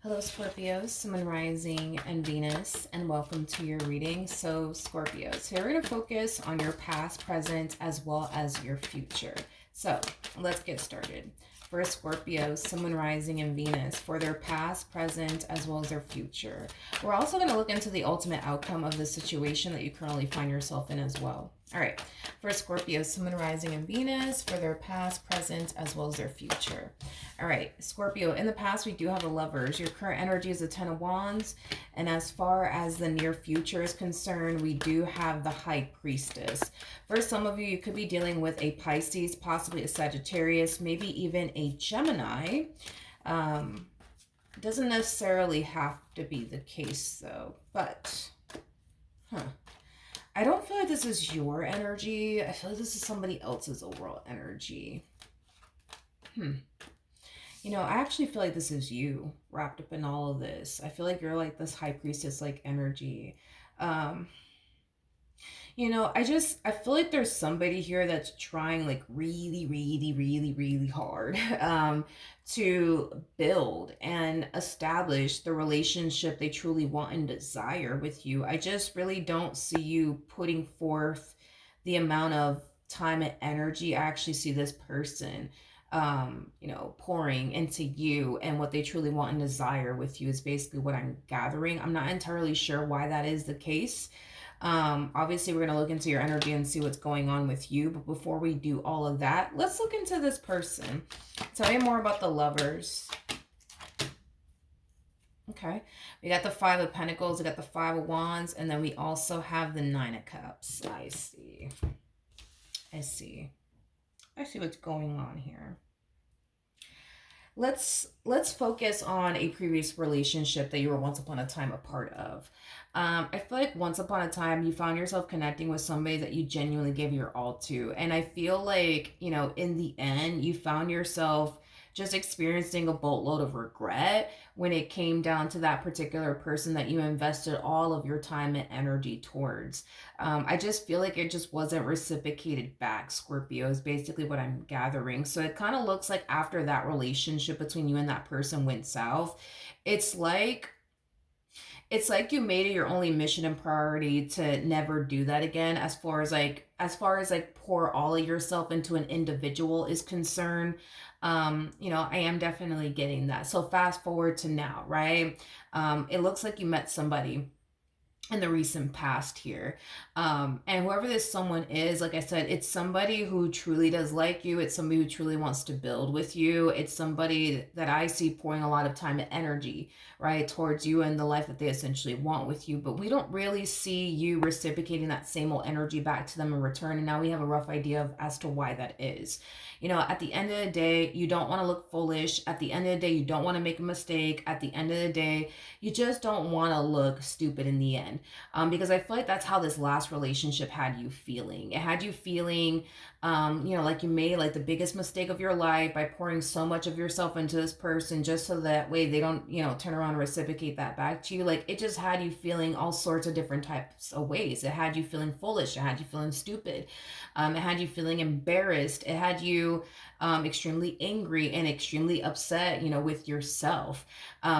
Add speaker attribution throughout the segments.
Speaker 1: Hello, Scorpio, Sun, Moon, Rising, and Venus, and welcome to your reading. So, Scorpio, so we're going to focus on your past, present, as well as your future. So, let's get started. For Scorpio, Sun, Moon, Rising, and Venus, for their past, present, as well as their future. We're also going to look into the ultimate outcome of the situation that you currently find yourself in as well. All right, for Scorpio, Sun, Moon, Rising, and Venus, for their past, present, as well as their future. All right, Scorpio, in the past, we do have the Lovers. Your current energy is the Ten of Wands. And as far as the near future is concerned, we do have the High Priestess. For some of you, you could be dealing with a Pisces, possibly a Sagittarius, maybe even a Gemini. Doesn't necessarily have to be the case, though. But, I don't feel like this is your energy. I feel like this is somebody else's overall energy. You know, I actually feel like this is you wrapped up in all of this. I feel like you're like this high priestess like energy. You know, I feel like there's somebody here that's trying like really hard to build and establish the relationship they truly want and desire with you. I just really don't see you putting forth the amount of time and energy I actually see this person you know, pouring into you, and what they truly want and desire with you is basically what I'm gathering. I'm not entirely sure why that is the case. Obviously, we're going to look into your energy and see what's going on with you. But before we do all of that, let's look into this person. Tell me more about the Lovers. Okay, we got the Five of Pentacles, we got the Five of Wands, and then we also have the Nine of Cups. I see. I see what's going on here. Let's focus on a previous relationship that you were once upon a time a part of. I feel like once upon a time you found yourself connecting with somebody that you genuinely gave your all to, and I feel like, you know, in the end you found yourself just experiencing a boatload of regret when it came down to that particular person that you invested all of your time and energy towards. I just feel like it just wasn't reciprocated back, Scorpio, is basically what I'm gathering. So it kind of looks like after that relationship between you and that person went south, it's like you made it your only mission and priority to never do that again, as far as like pour all of yourself into an individual is concerned. You know, I am definitely getting that. So fast forward to now, right? It looks like you met somebody in the recent past here, and whoever this someone is, like I said, it's somebody who truly does like you. It's somebody who truly wants to build with you. It's somebody that I see pouring a lot of time and energy, right, towards you and the life that they essentially want with you. But we don't really see you reciprocating that same old energy back to them in return, and now we have a rough idea of as to why that is. You know, at the end of the day, you don't want to look foolish. At the end of the day, you don't want to make a mistake. At the end of the day, you just don't want to look stupid in the end. Because I feel like that's how this last relationship had you feeling. It had you feeling, you know, like you made like the biggest mistake of your life by pouring so much of yourself into this person just so that way they don't, you know, turn around and reciprocate that back to you. Like it just had you feeling all sorts of different types of ways. It had you feeling foolish. It had you feeling stupid. It had you feeling embarrassed. It had you extremely angry and extremely upset, you know, with yourself.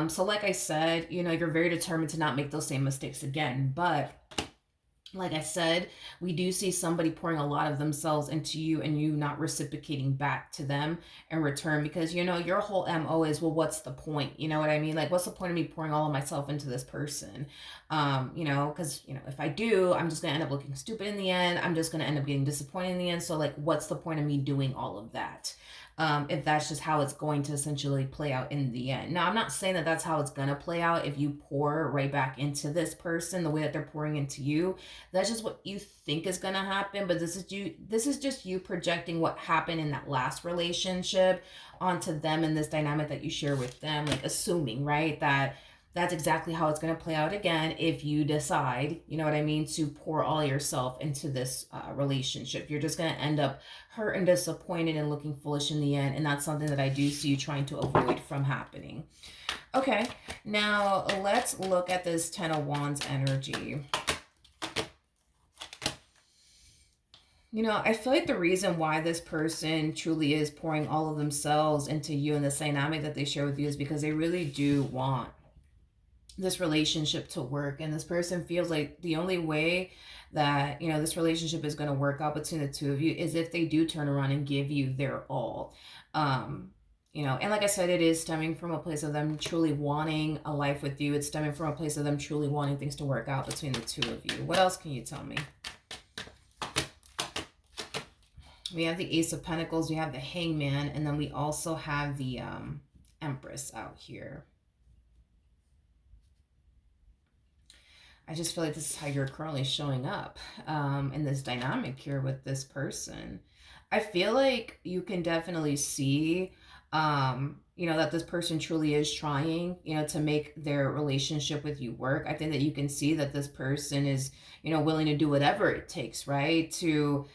Speaker 1: So like I said, you know, you're very determined to not make those same mistakes again. But like I said, we do see somebody pouring a lot of themselves into you and you not reciprocating back to them in return, because, you know, your whole MO is, well, what's the point? You know what I mean? Like, what's the point of me pouring all of myself into this person? You know, because, you know, if I do, I'm just going to end up looking stupid in the end. I'm just going to end up getting disappointed in the end. So, like, what's the point of me doing all of that? If that's just how it's going to essentially play out in the end. Now, I'm not saying that that's how it's going to play out if you pour right back into this person the way that they're pouring into you. That's just what you think is going to happen, but this is just you projecting what happened in that last relationship onto them in this dynamic that you share with them, like assuming, right, that that's exactly how it's going to play out again if you decide, you know what I mean, to pour all yourself into this relationship. You're just going to end up hurt and disappointed and looking foolish in the end, and that's something that I do see you trying to avoid from happening. Okay, now let's look at this Ten of Wands energy. I feel like the reason why this person truly is pouring all of themselves into you and the dynamic that they share with you is because they really do want this relationship to work. And this person feels like the only way that, this relationship is going to work out between the two of you is if they do turn around and give you their all. Um, and like I said, it is stemming from a place of them truly wanting a life with you. It's stemming from a place of them truly wanting things to work out between the two of you. What else can you tell me? We have the Ace of Pentacles, we have the Hangman, and then we also have the Empress out here. I just feel like this is how you're currently showing up in this dynamic here with this person. I feel like you can definitely see, that this person truly is trying, to make their relationship with you work. I think that you can see that this person is, willing to do whatever it takes, right? To,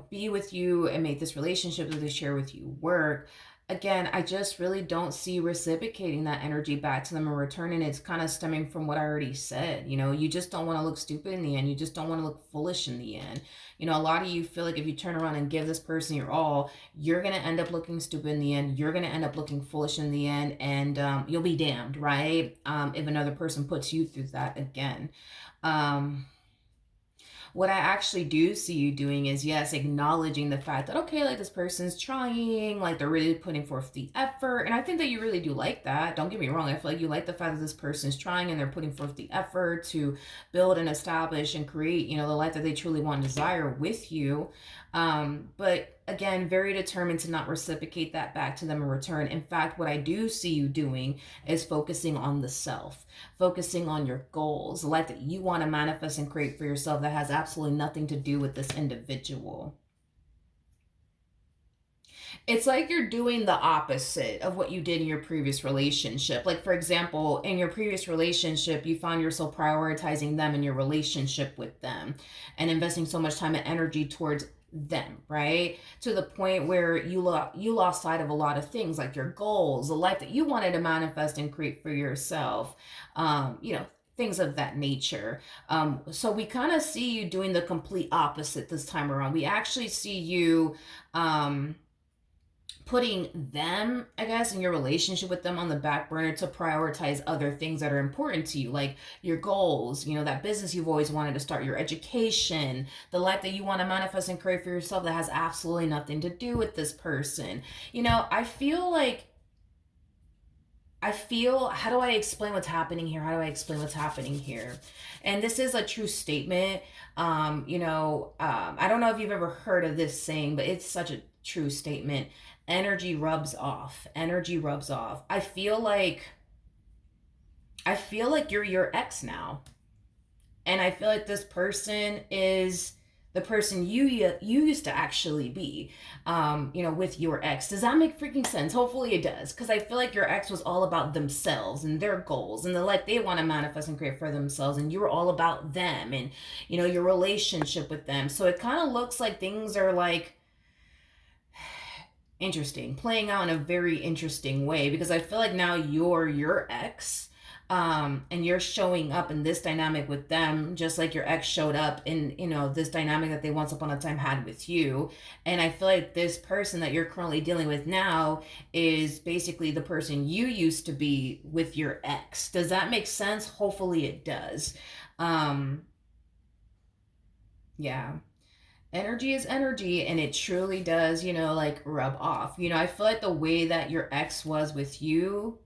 Speaker 1: be with you and make this relationship that they share with you work. Again, I just really don't see reciprocating that energy back to them in return. And it's kind of stemming from what I already said. You just don't want to look stupid in the end. You just don't want to look foolish in the end. A lot of you feel like if you turn around and give this person your all, you're going to end up looking stupid in the end. You're going to end up looking foolish in the end. And you'll be damned, right? If another person puts you through that again. What I actually do see you doing is, yes, acknowledging the fact that, okay, like this person's trying, like they're really putting forth the effort. And I think that you really do like that. Don't get me wrong. I feel like you like the fact that this person's trying and they're putting forth the effort to build and establish and create, the life that they truly want and desire with you. But again, very determined to not reciprocate that back to them in return. In fact, what I do see you doing is focusing on the self, focusing on your goals, the life that you want to manifest and create for yourself that has absolutely nothing to do with this individual. It's like you're doing the opposite of what you did in your previous relationship. Like, for example, in your previous relationship, you found yourself prioritizing them in your relationship with them and investing so much time and energy towards them, right? To the point where you lost sight of a lot of things, like your goals, the life that you wanted to manifest and create for yourself. Things of that nature. So we kind of see you doing the complete opposite this time around. We actually see you putting them, I guess, in your relationship with them on the back burner to prioritize other things that are important to you, like your goals, that business you've always wanted to start, your education, the life that you want to manifest and create for yourself that has absolutely nothing to do with this person. How do I explain what's happening here? How do I explain what's happening here? And this is a true statement. I don't know if you've ever heard of this saying, but it's such a true statement. Energy rubs off. Energy rubs off. I feel like you're your ex now. And I feel like this person is the person you used to actually be, with your ex. Does that make freaking sense? Hopefully it does. Because I feel like your ex was all about themselves and their goals and the life they want to manifest and create for themselves. And you were all about them and, your relationship with them. So it kind of looks like things are like interesting, playing out in a very interesting way, because I feel like now you're your ex, and you're showing up in this dynamic with them just like your ex showed up in this dynamic that they once upon a time had with you. And I feel like this person that you're currently dealing with now is basically the person you used to be with your ex. Does that make sense? Hopefully it does. Yeah, energy is energy, and it truly does, like rub off. I feel like the way that your ex was with you,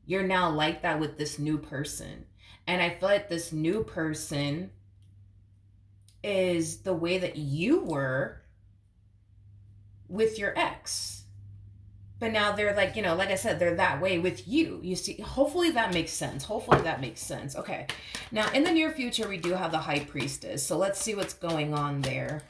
Speaker 1: you're now like that with this new person. And I feel like this new person is the way that you were with your ex. But now they're like, like I said, they're that way with you. You see, hopefully that makes sense. Hopefully that makes sense. Okay. Now, in the near future, we do have the High Priestess. So let's see what's going on there.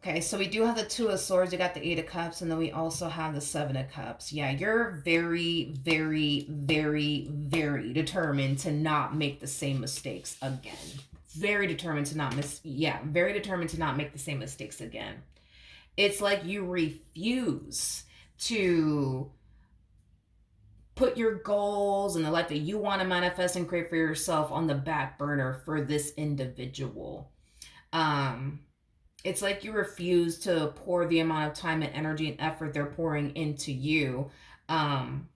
Speaker 1: Okay, so we do have the Two of Swords. You got the Eight of Cups, and then we also have the Seven of Cups. Yeah, you're very, very, very, very determined to not make the same mistakes again. Very determined to not very determined to not make the same mistakes again. It's like you refuse to put your goals and the life that you want to manifest and create for yourself on the back burner for this individual. Um, it's like you refuse to pour the amount of time and energy and effort they're pouring into you. Um,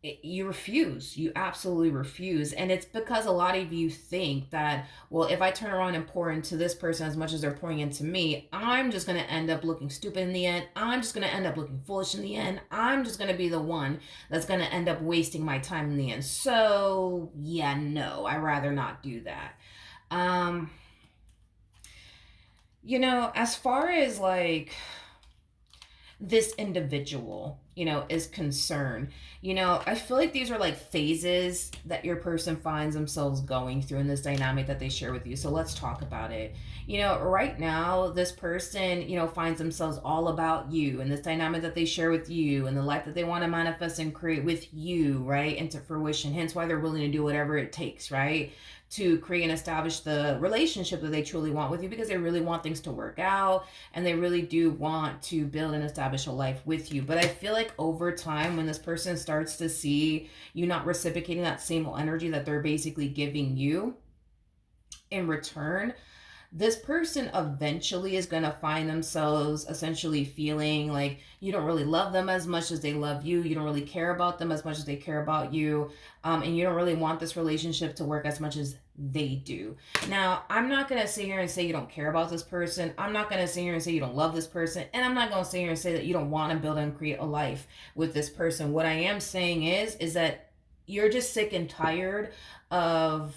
Speaker 1: you refuse. You absolutely refuse. And it's because a lot of you think that, well, if I turn around and pour into this person as much as they're pouring into me, I'm just going to end up looking stupid in the end. I'm just going to end up looking foolish in the end. I'm just going to be the one that's going to end up wasting my time in the end. So yeah, no, I'd rather not do that. um as far as like this individual, is concerned, I feel like these are like phases that your person finds themselves going through in this dynamic that they share with you. So let's talk about it. Right now, this person, finds themselves all about you and this dynamic that they share with you and the life that they want to manifest and create with you, right? Into fruition. Hence why they're willing to do whatever it takes, right? To create and establish the relationship that they truly want with you, because they really want things to work out and they really do want to build and establish a life with you. But I feel like over time, when this person starts to see you not reciprocating that same energy that they're basically giving you in return, this person eventually is going to find themselves essentially feeling like you don't really love them as much as they love you. You don't really care about them as much as they care about you. And you don't really want this relationship to work as much as they do. Now, I'm not going to sit here and say you don't care about this person. I'm not going to sit here and say you don't love this person. And I'm not going to sit here and say that you don't want to build and create a life with this person. What I am saying is that you're just sick and tired of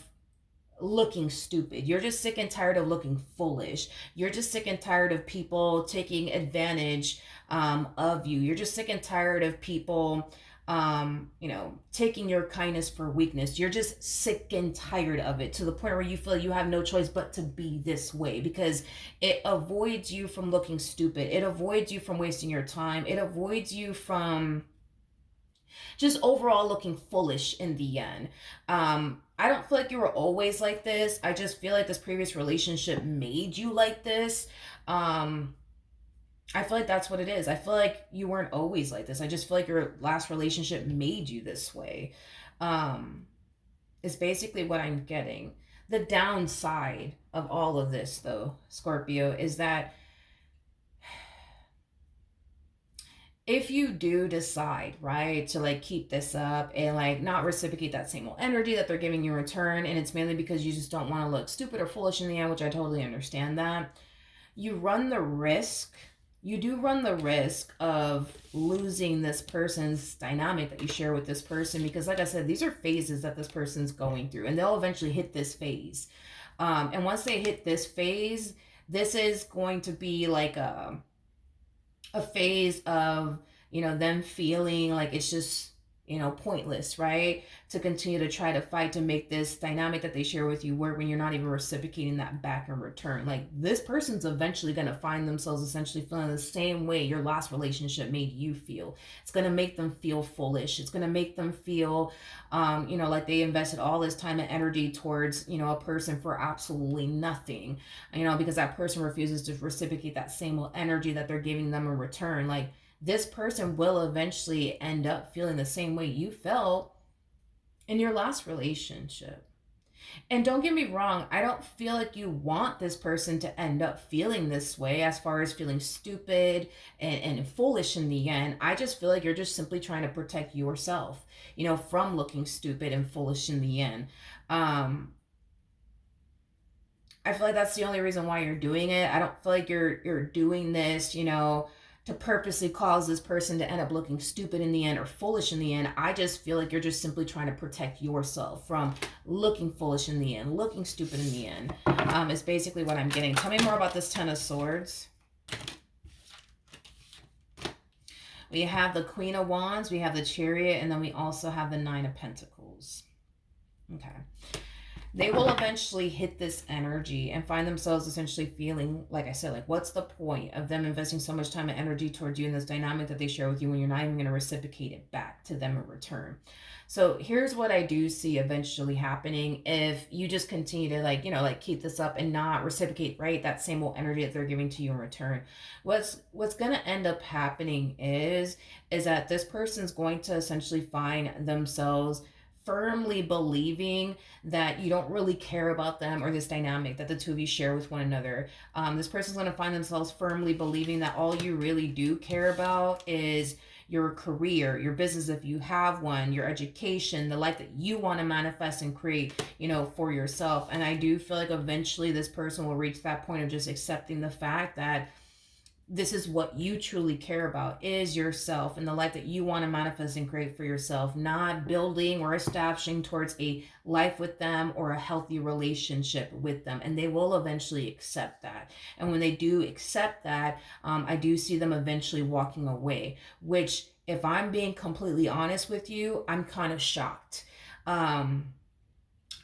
Speaker 1: looking stupid. You're just sick and tired of looking foolish. You're just sick and tired of people taking advantage of you. You're just sick and tired of people, taking your kindness for weakness. You're just sick and tired of it to the point where you feel you have no choice but to be this way, because it avoids you from looking stupid. It avoids you from wasting your time. It avoids you from just overall looking foolish in the end. I don't feel like you were always like this. I just feel like this previous relationship made you like this. I feel like that's what it is. I feel like you weren't always like this. I just feel like your last relationship made you this way. Is basically what I'm getting. The downside of all of this, though, Scorpio, is that if you do decide, right, to like keep this up and like not reciprocate that same old energy that they're giving you in return, and it's mainly because you just don't want to look stupid or foolish in the end, which I totally understand that, you do run the risk of losing this person's dynamic that you share with this person, because like I said, these are phases that this person's going through and they'll eventually hit this phase. And once they hit this phase, this is going to be like a phase of them feeling like it's just pointless, right, to continue to try to fight to make this dynamic that they share with you work when you're not even reciprocating that back in return. Like, this person's eventually going to find themselves essentially feeling the same way your last relationship made you feel. It's going to make them feel foolish. It's going to make them feel like they invested all this time and energy towards a person for absolutely nothing, because that person refuses to reciprocate that same energy that they're giving them in return. Like, this person will eventually end up feeling the same way you felt in your last relationship. And don't get me wrong, I don't feel like you want this person to end up feeling this way as far as feeling stupid and foolish in the end. I just feel like you're just simply trying to protect yourself, from looking stupid and foolish in the end. I feel like that's the only reason why you're doing it. I don't feel like you're doing this, to purposely cause this person to end up looking stupid in the end or foolish in the end. I just feel like you're just simply trying to protect yourself from looking foolish in the end, looking stupid in the end. Is basically what I'm getting. Tell me more about this Ten of Swords. We have the Queen of Wands, we have the Chariot, and then we also have the Nine of Pentacles. Okay. they will eventually hit this energy and find themselves essentially feeling, like I said, like, what's the point of them investing so much time and energy towards you in this dynamic that they share with you when you're not even going to reciprocate it back to them in return? So here's what I do see eventually happening if you just continue to, like, like, keep this up and not reciprocate, right, that same old energy that they're giving to you in return. What's going to end up happening is that this person's going to essentially find themselves firmly believing that you don't really care about them or this dynamic that the two of you share with one another. This person's going to find themselves firmly believing that all you really do care about is your career, your business if you have one, your education, the life that you want to manifest and create, for yourself. And I do feel like eventually this person will reach that point of just accepting the fact that this is what you truly care about, is yourself and the life that you want to manifest and create for yourself, not building or establishing towards a life with them or a healthy relationship with them. And they will eventually accept that. And when they do accept that, I do see them eventually walking away, which, if I'm being completely honest with you, I'm kind of shocked. I'm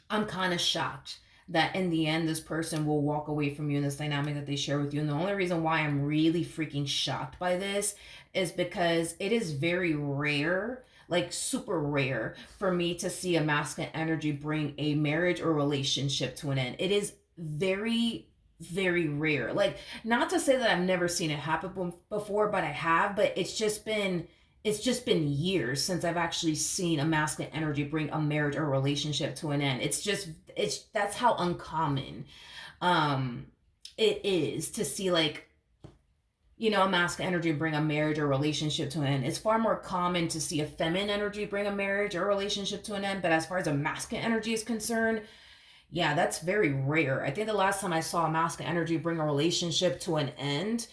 Speaker 1: kind of shocked that in the end this person will walk away from you in this dynamic that they share with you. And the only reason why I'm really freaking shocked by this is because it is very rare, like super rare, for me to see a masculine energy bring a marriage or relationship to an end. It is very, very rare. Like, not to say that I've never seen it happen before, but I have. But it's just been years since I've actually seen a masculine energy bring a marriage or relationship to an end. It's that's how uncommon um it is to see, like, a masculine energy bring a marriage or relationship to an end. It's far more common to see a feminine energy bring a marriage or relationship to an end. But as far as a masculine energy is concerned, yeah, that's very rare. I think the last time I saw a masculine energy bring a relationship to an end,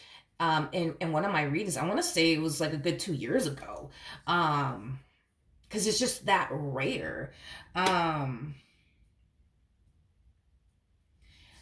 Speaker 1: in one of my readings, I want to say it was like a good 2 years ago, because it's just that rare. Um,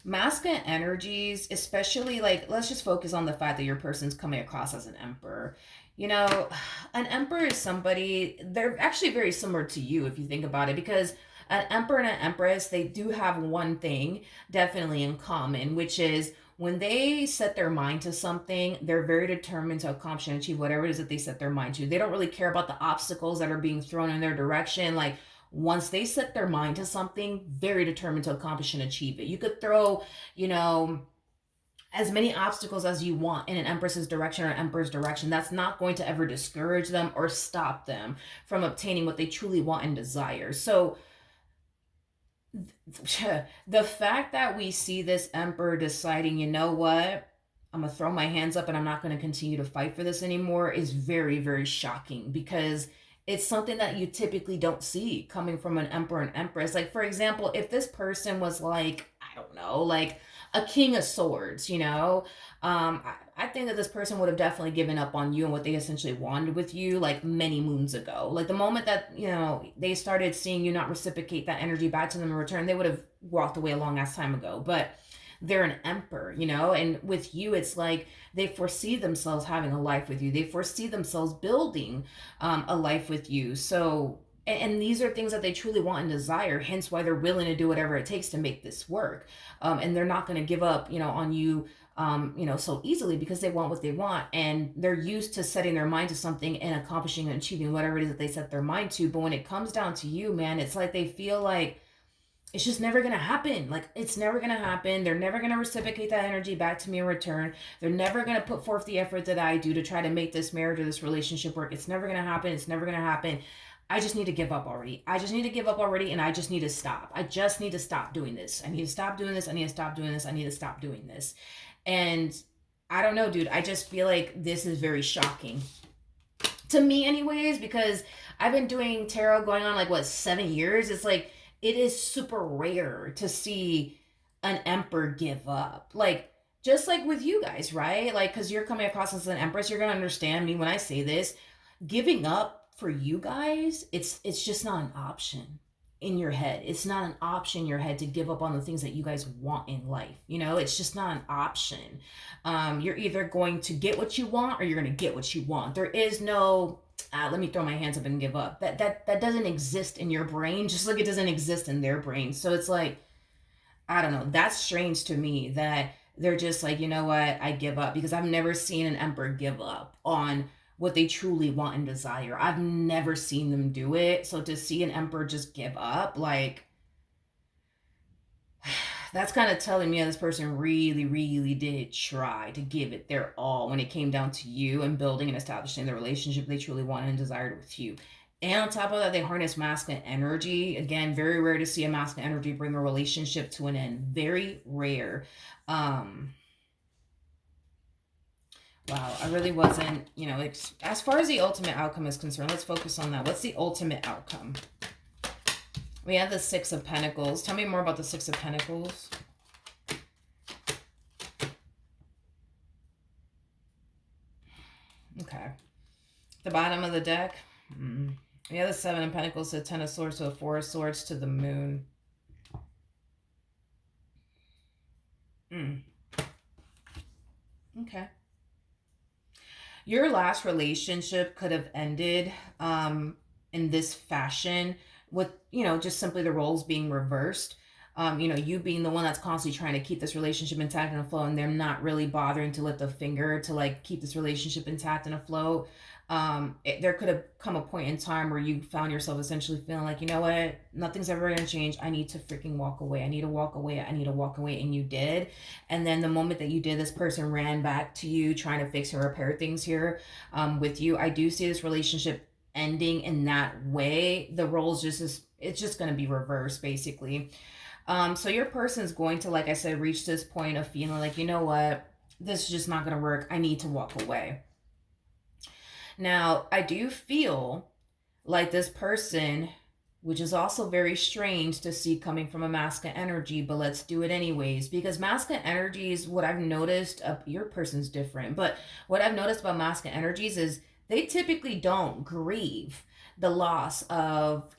Speaker 1: Masculine energies, especially, like, let's just focus on the fact that your person's coming across as an emperor. You know, an emperor is somebody, they're actually very similar to you if you think about it, because an emperor and an empress, they do have one thing definitely in common, which is when they set their mind to something, they're very determined to accomplish and achieve whatever it is that they set their mind to. They don't really care about the obstacles that are being thrown in their direction. Like, once they set their mind to something, very determined to accomplish and achieve it. You could throw, you know, as many obstacles as you want in an empress's direction or an emperor's direction. That's not going to ever discourage them or stop them from obtaining what they truly want and desire. So the fact that we see this emperor deciding, you know what, I'm gonna throw my hands up and I'm not gonna continue to fight for this anymore, is very, very shocking, because it's something that you typically don't see coming from an emperor and empress. Like, for example, if this person was, like, I don't know, like a king of swords, I think that this person would have definitely given up on you and what they essentially wanted with you, like, many moons ago. Like, the moment that, they started seeing you not reciprocate that energy back to them in return, they would have walked away a long ass time ago. But they're an emperor, and with you, it's like they foresee themselves having a life with you. They foresee themselves building a life with you. So, and these are things that they truly want and desire, hence why they're willing to do whatever it takes to make this work. And they're not going to give up, on you, so easily, because they want what they want, and they're used to setting their mind to something and accomplishing and achieving whatever it is that they set their mind to. But when it comes down to you, man, it's like they feel like it's just never gonna happen. Like, it's never gonna happen. They're never gonna reciprocate that energy back to me in return. They're never gonna put forth the effort that I do to try to make this marriage or this relationship work. It's never gonna happen. It's never gonna happen. I just need to give up already. I just need to give up already, and I just need to stop. I just need to stop doing this. I need to stop doing this. I need to stop doing this. I need to stop doing this. And I don't know, dude. I just feel like this is very shocking to me, anyways, because I've been doing tarot going on, like, what, 7 years? It's like, it is super rare to see an emperor give up. Like, just like with you guys, right? Like, because you're coming across as an empress, you're gonna understand me when I say this. Giving up for you guys, it's just not an option in your head. It's not an option in your head to give up on the things that you guys want in life. It's just not an option. You're either going to get what you want, or you're going to get what you want. There is no, let me throw my hands up and give up. That doesn't exist in your brain, just like it doesn't exist in their brain. So it's like, I don't know. That's strange to me that they're just like, you know what, I give up, because I've never seen an emperor give up on what they truly want and desire. I've never seen them do it. So to see an emperor just give up, like, that's kind of telling me that this person really, really did try to give it their all when it came down to you and building and establishing the relationship they truly wanted and desired with you. And on top of that, they harness masculine energy. Again, very rare to see a masculine energy bring a relationship to an end. Very rare. Um, wow, I really wasn't, as far as the ultimate outcome is concerned, let's focus on that. What's the ultimate outcome? We have the Six of Pentacles. Tell me more about the Six of Pentacles. Okay. The bottom of the deck. We have the Seven of Pentacles to the Ten of Swords to the Four of Swords to the Moon. Okay. Your last relationship could have ended in this fashion with, just simply the roles being reversed. You being the one that's constantly trying to keep this relationship intact and afloat, and they're not really bothering to lift a finger to like keep this relationship intact and afloat. There could have come a point in time where you found yourself essentially feeling like, you know what, nothing's ever going to change. I need to freaking walk away. I need to walk away. I need to walk away. And you did. And then the moment that you did, this person ran back to you trying to fix and repair things here with you. I do see this relationship ending in that way. The roles it's just going to be reversed basically. So your person's going to, like I said, reach this point of feeling like, you know what, this is just not going to work. I need to walk away. Now, I do feel like this person, which is also very strange to see coming from a masculine energy, but let's do it anyways, because masculine energies, what I've noticed, your person's different, but what I've noticed about masculine energies is they typically don't grieve the loss of,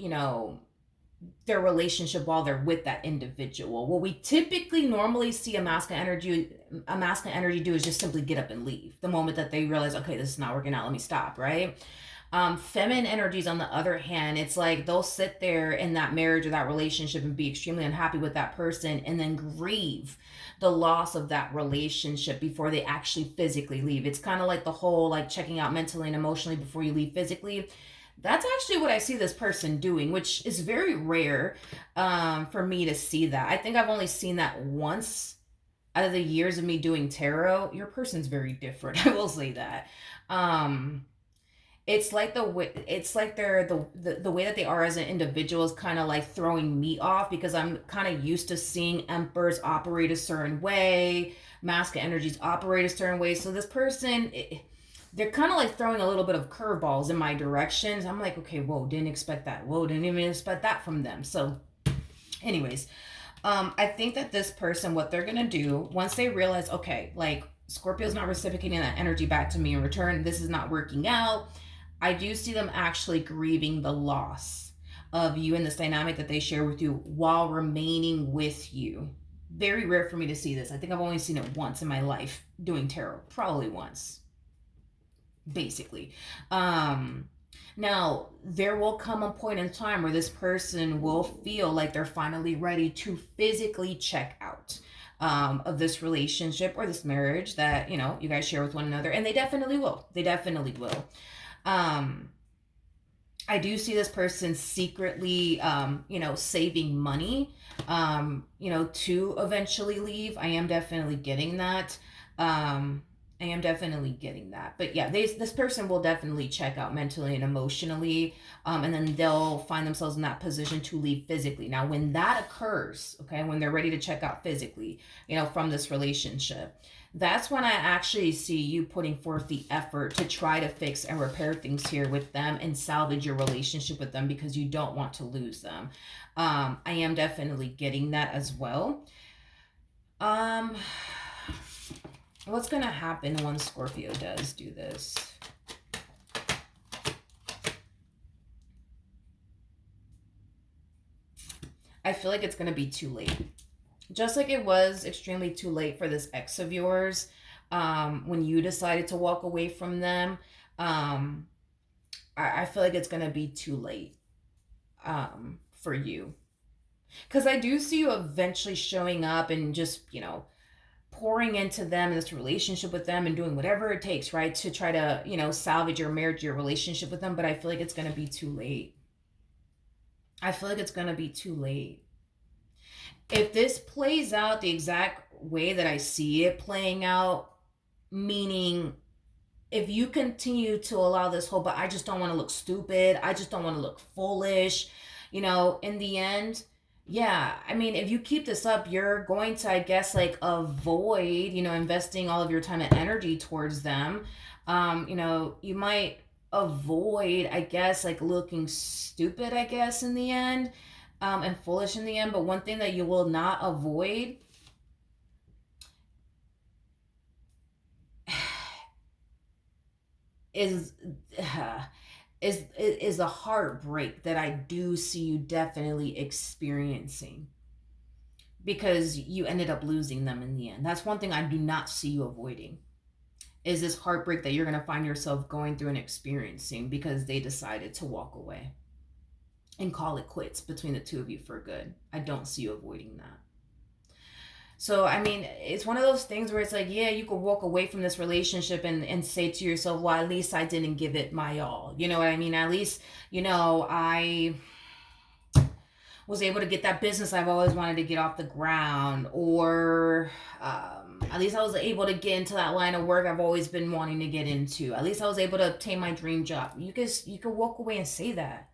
Speaker 1: their relationship while they're with that individual. What we typically normally see a masculine energy do is just simply get up and leave the moment that they realize, okay, this is not working out, let me stop, right? Feminine energies, on the other hand, it's like they'll sit there in that marriage or that relationship and be extremely unhappy with that person and then grieve the loss of that relationship before they actually physically leave. It's kind of like the whole like checking out mentally and emotionally before you leave physically. That's actually what I see this person doing, which is very rare for me to see that. I think I've only seen that once out of the years of me doing tarot. Your person's very different. I will say that. It's like they're the way that they are as an individual is kind of like throwing me off, because I'm kind of used to seeing emperors operate a certain way, masculine energies operate a certain way. So this person, they're kind of like throwing a little bit of curveballs in my directions. I'm like, okay, whoa, didn't expect that. Whoa, didn't even expect that from them. So, anyways, I think that this person, what they're gonna do once they realize, okay, like Scorpio's not reciprocating that energy back to me in return, this is not working out. I do see them actually grieving the loss of you and this dynamic that they share with you while remaining with you. Very rare for me to see this. I think I've only seen it once in my life doing tarot, probably once, basically. Now, there will come a point in time where this person will feel like they're finally ready to physically check out of this relationship or this marriage that, you guys share with one another. And they definitely will. They definitely will. I do see this person secretly, saving money, to eventually leave. I am definitely getting that. But yeah, this person will definitely check out mentally and emotionally, and then they'll find themselves in that position to leave physically. Now, when that occurs, okay, when they're ready to check out physically, from this relationship, that's when I actually see you putting forth the effort to try to fix and repair things here with them and salvage your relationship with them, because you don't want to lose them. I am definitely getting that as well. What's going to happen when Scorpio does do this? I feel like it's going to be too late. Just like it was extremely too late for this ex of yours, when you decided to walk away from them, I feel like it's going to be too late for you. Because I do see you eventually showing up and just, pouring into them in this relationship with them and doing whatever it takes, right, to try to, salvage your marriage, your relationship with them. But I feel like it's going to be too late. I feel like it's going to be too late. If this plays out the exact way that I see it playing out, meaning if you continue to allow this whole, but I just don't want to look stupid, I just don't want to look foolish, in the end, yeah, I mean, if you keep this up, you're going to, I guess, like avoid, investing all of your time and energy towards them. You might avoid, I guess, like looking stupid, I guess, in the end, and foolish in the end. But one thing that you will not avoid is is a heartbreak that I do see you definitely experiencing because you ended up losing them in the end. That's one thing I do not see you avoiding. Is this heartbreak that you're going to find yourself going through and experiencing because they decided to walk away and call it quits between the two of you for good. I don't see you avoiding that. So, I mean, it's one of those things where it's like, yeah, you could walk away from this relationship and say to yourself, well, at least I didn't give it my all. You know what I mean? At least, I was able to get that business I've always wanted to get off the ground. Or at least I was able to get into that line of work I've always been wanting to get into. At least I was able to obtain my dream job. You could walk away and say that.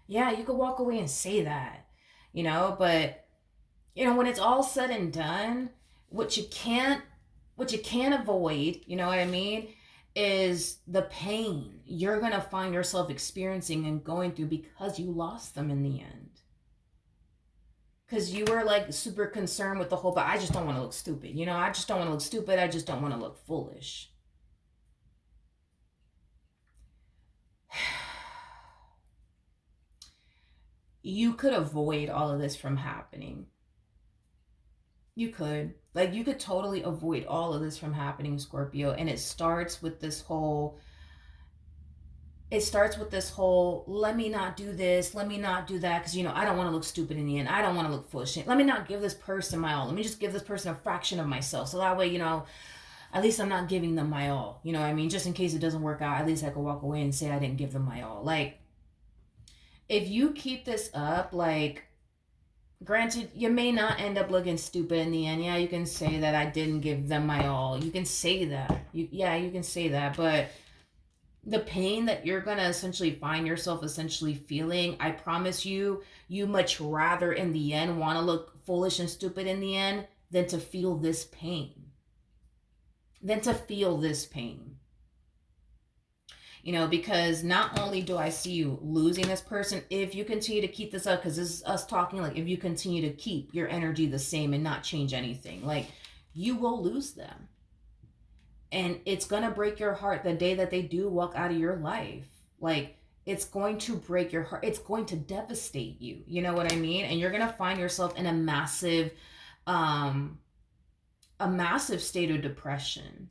Speaker 1: Yeah, you could walk away and say that. But when it's all said and done, what you can't avoid, you know what I mean, is the pain you're going to find yourself experiencing and going through because you lost them in the end. Because you were like super concerned with the whole, but I just don't want to look stupid. I just don't want to look stupid. I just don't want to look foolish. You could avoid all of this from happening. You could. Like, you could totally avoid all of this from happening, Scorpio. And it starts with this whole, let me not do this, let me not do that, because, I don't want to look stupid in the end. I don't want to look foolish. Let me not give this person my all. Let me just give this person a fraction of myself. So that way, at least I'm not giving them my all. You know what I mean? Just in case it doesn't work out, at least I can walk away and say I didn't give them my all. Like, if you keep this up, like, granted, you may not end up looking stupid in the end. Yeah, you can say that I didn't give them my all. You can say that. You can say that. But the pain that you're going to essentially find yourself essentially feeling, I promise you, you much rather in the end want to look foolish and stupid in the end than to feel this pain. Because not only do I see you losing this person, if you continue to keep this up, because this is us talking, like, if you continue to keep your energy the same and not change anything, like, you will lose them. And it's going to break your heart the day that they do walk out of your life. Like, it's going to break your heart. It's going to devastate you. You know what I mean? And you're going to find yourself in a massive state of depression.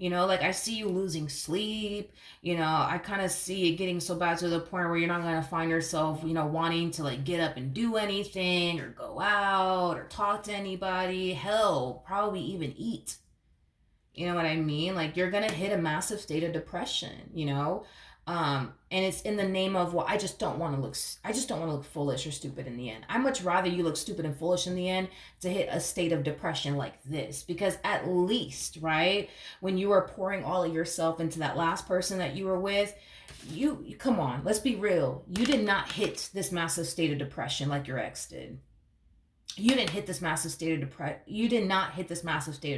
Speaker 1: Like, I see you losing sleep. I kind of see it getting so bad to the point where you're not going to find yourself, wanting to, like, get up and do anything or go out or talk to anybody. Hell, probably even eat. You know what I mean? Like, you're going to hit a massive state of depression, and it's in the name of, well, I just don't want to look foolish or stupid in the end. I much rather you look stupid and foolish in the end to hit a state of depression like this, because at least, right, when you were pouring all of yourself into that last person that you were with, you come on, let's be real. You did not hit this massive state of depression like your ex did. You did not hit this massive state of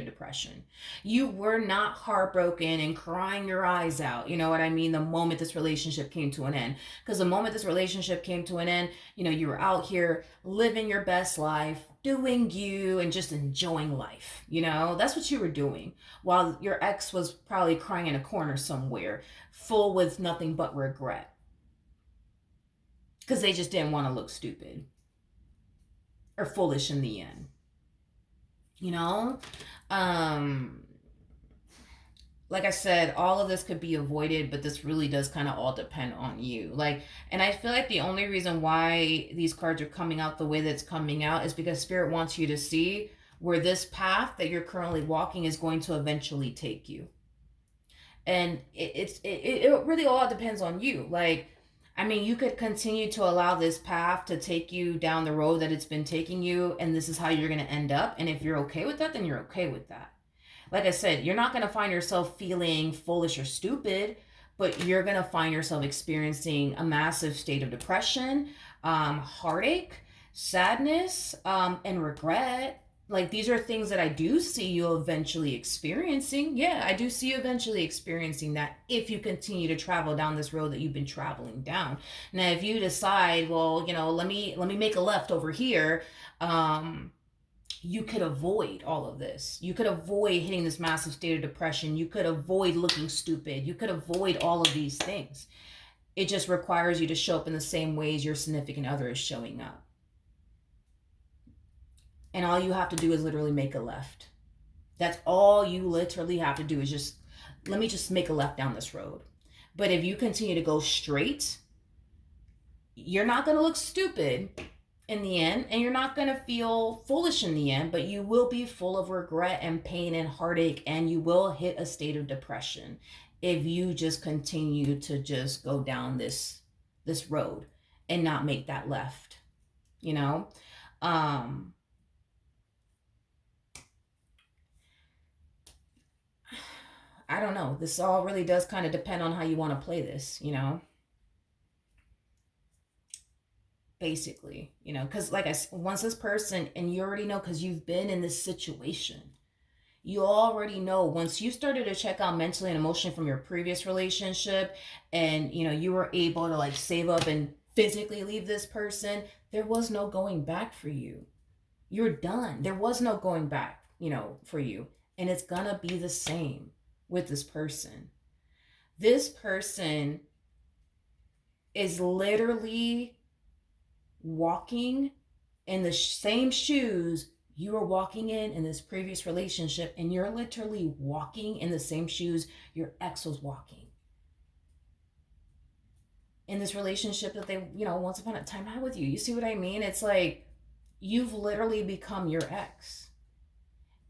Speaker 1: depression. You were not heartbroken and crying your eyes out, you know what I mean, the moment this relationship came to an end. Because the moment this relationship came to an end, you were out here living your best life, doing you, and just enjoying life. That's what you were doing, while your ex was probably crying in a corner somewhere, full with nothing but regret, because they just didn't want to look stupid or foolish in the end. like I said, all of this could be avoided, but this really does kind of all depend on you. Like, and I feel like the only reason why these cards are coming out the way that it's coming out is because Spirit wants you to see where this path that you're currently walking is going to eventually take you. And it really all depends on you. Like, I mean, you could continue to allow this path to take you down the road that it's been taking you, and this is how you're going to end up. And if you're okay with that, then you're okay with that. Like I said, you're not going to find yourself feeling foolish or stupid, but you're going to find yourself experiencing a massive state of depression, heartache, sadness, and regret. Like, these are things that I do see you eventually experiencing. Yeah, I do see you eventually experiencing that if you continue to travel down this road that you've been traveling down. Now, if you decide, well, let me make a left over here, you could avoid all of this. You could avoid hitting this massive state of depression. You could avoid looking stupid. You could avoid all of these things. It just requires you to show up in the same ways your significant other is showing up. And all you have to do is literally make a left. That's all you literally have to do is just, let me just make a left down this road. But if you continue to go straight, you're not going to look stupid in the end, and you're not going to feel foolish in the end, but you will be full of regret and pain and heartache, and you will hit a state of depression if you just continue to just go down this road and not make that left, you know. I don't know, this all really does kind of depend on how you want to play this, basically, because like once this person, and you already know because you've been in this situation, you already know once you started to check out mentally and emotionally from your previous relationship, and you were able to like save up and physically leave this person, there was no going back for you. You're done. There was no going back, for you. And it's gonna be the same with this person. This person is literally walking in the same shoes you were walking in this previous relationship, and you're literally walking in the same shoes your ex was walking in this relationship that they once upon a time had with you. You see what I mean? It's like you've literally become your ex,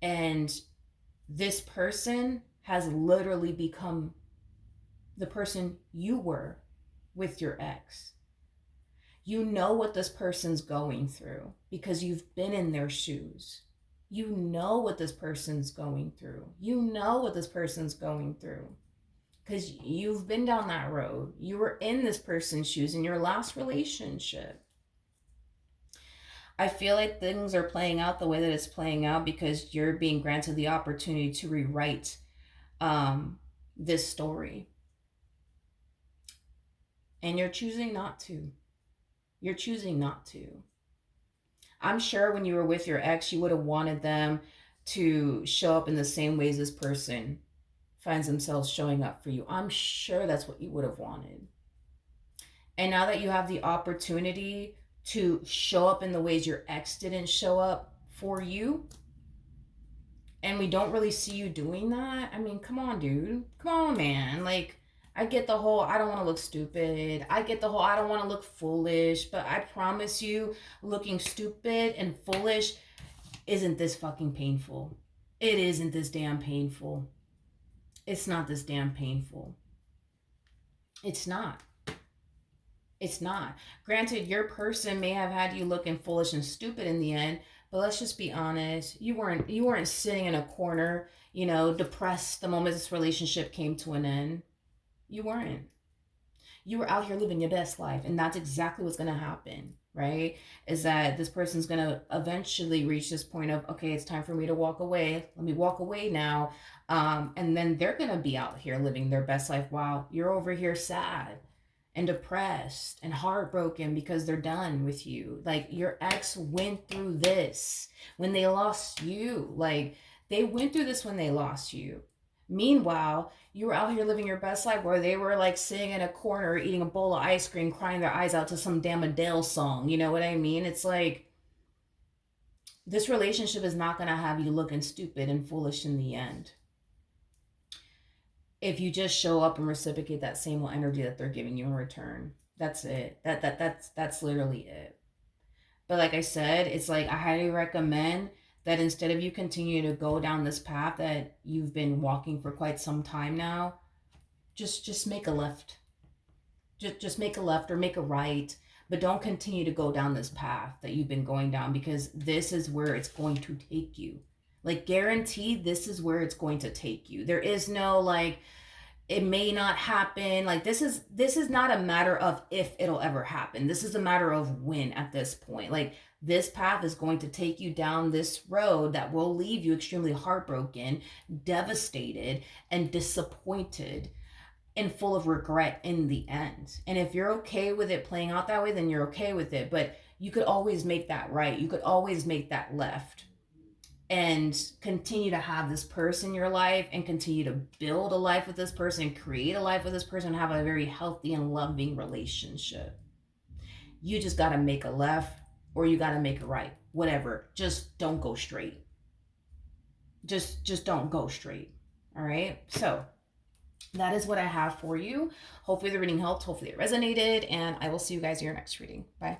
Speaker 1: and this person has literally become the person you were with your ex. You know what this person's going through because you've been in their shoes. You know what this person's going through. You know what this person's going through because you've been down that road. You were in this person's shoes in your last relationship. I feel like things are playing out the way that it's playing out because you're being granted the opportunity to rewrite this story. And you're choosing not to. You're choosing not to. I'm sure when you were with your ex, you would have wanted them to show up in the same ways this person finds themselves showing up for you. I'm sure that's what you would have wanted. And now that you have the opportunity to show up in the ways your ex didn't show up for you, and we don't really see you doing that, I mean, come on, dude. Come on, man. Like, I get the whole I don't want to look stupid. I get the whole I don't want to look foolish. But I promise you, looking stupid and foolish isn't this fucking painful. It isn't this damn painful. It's not this damn painful. It's not. It's not. Granted, your person may have had you looking foolish and stupid in the end, but let's just be honest. You weren't sitting in a corner, depressed the moment this relationship came to an end. You weren't. You were out here living your best life, and that's exactly what's going to happen, right? Is that this person's going to eventually reach this point of, okay, it's time for me to walk away. Let me walk away now. And then they're going to be out here living their best life while you're over here sad and depressed and heartbroken because they're done with you. Like, your ex went through this when they lost you. Like, they went through this when they lost you. Meanwhile, you were out here living your best life where they were like sitting in a corner eating a bowl of ice cream, crying their eyes out to some damn Adele song. You know what I mean? It's like, this relationship is not going to have you looking stupid and foolish in the end. if you just show up and reciprocate that same energy that they're giving you in return. That's it. That's literally it. But like I said, it's like I highly recommend that instead of you continue to go down this path that you've been walking for quite some time now, just make a left. Just make a left or make a right, but don't continue to go down this path that you've been going down, because this is where it's going to take you. Like, guaranteed, this is where it's going to take you. There is no like, it may not happen. Like, this is not a matter of if it'll ever happen. This is a matter of when at this point. Like, this path is going to take you down this road that will leave you extremely heartbroken, devastated, and disappointed, and full of regret in the end. And if you're okay with it playing out that way, then you're okay with it. But you could always make that right. You could always make that left and continue to have this person in your life and continue to build a life with this person, create a life with this person, have a very healthy and loving relationship. You just got to make a left or you got to make a right. Whatever. Just don't go straight. Just don't go straight. All right? So, that is what I have for you. Hopefully the reading helped. Hopefully it resonated. And I will see you guys in your next reading. Bye.